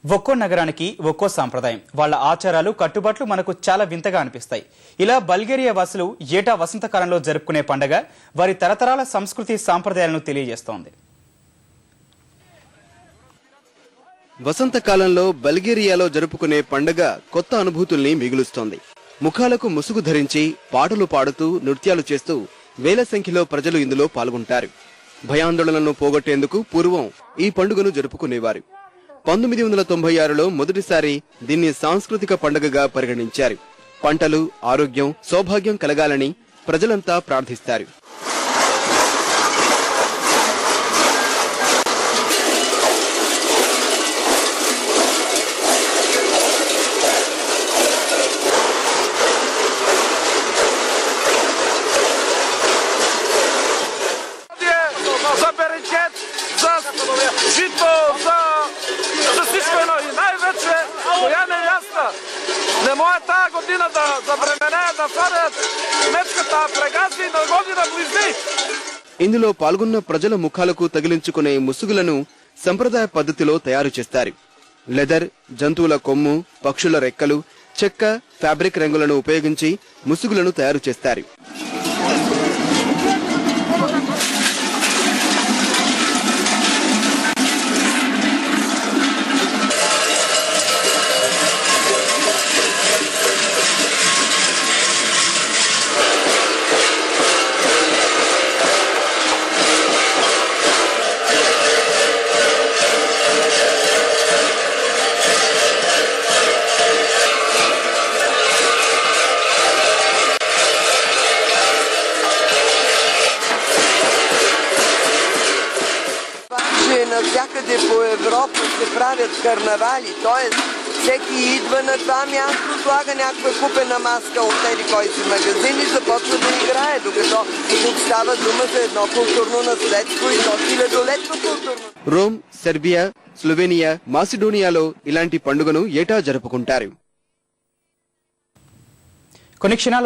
ఒక్కో నగరానికి ఒక్కో సాంప్రదాయం, వాళ్ళ ఆచారాలు కట్టుబాట్లు మనకు చాలా వింతగా అనిపిస్తాయి. ఇలా బల్గేరియా వాసులు ఏటా వసంతకాలంలో జరుపుకునే పండుగ వారి తరతరాల సంస్కృతి సాంప్రదాయాలను తెలియజేస్తోంది. వసంతకాలంలో బల్గేరియాలో జరుపుకునే పండుగ కొత్త అనుభూతుల్ని మిగులుస్తోంది. ముఖాలకు ముసుగు ధరించి పాటలు పాడుతూ నృత్యాలు చేస్తూ వేల సంఖ్యలో ప్రజలు ఇందులో పాల్గొంటారు. భయాందోళనలను పోగొట్టేందుకు పూర్వం ఈ పండుగను జరుపుకునేవారు. 1996లో మొదటిసారి దీన్ని సాంస్కృతిక పండుగగా పరిగణించారు. పంటలు, ఆరోగ్యం, సౌభాగ్యం కలగాలని ప్రజలంతా ప్రార్థిస్తారు. za Berećet, za Žito, za всичко едно. И най-вече, коя не е ясна, не може тази година да забременеят да фарят мечката, прегази и да годи да близни. ఇందులో పాల్గొన్న ప్రజల ముఖాలకు తగిలించుకునే ముసుగులను సంప్రదాయ పద్ధతిలో తయారు చేస్తారు. లెదర్, జంతువుల కొమ్ము, పక్షుల రెక్కలు, చెక్క, ఫ్యాబ్రిక్ రంగులను ఉపయోగించి ముసుగులను తయారు చేస్తారు. Навсякъде по Европа се правят карнавали, т.е. всеки идва на това място, слага някаква купена маска от еди кой си магазин и започва да играе, докато тук става дума за едно културно наследство и то хилядолетно културно. రోమ్, సెర్బియా, స్లోవేనియా, మాసిడోనియాలో ఇలాంటి పండుగను ఏటా జరుపుకుంటారు. కొన్ని క్షణాలు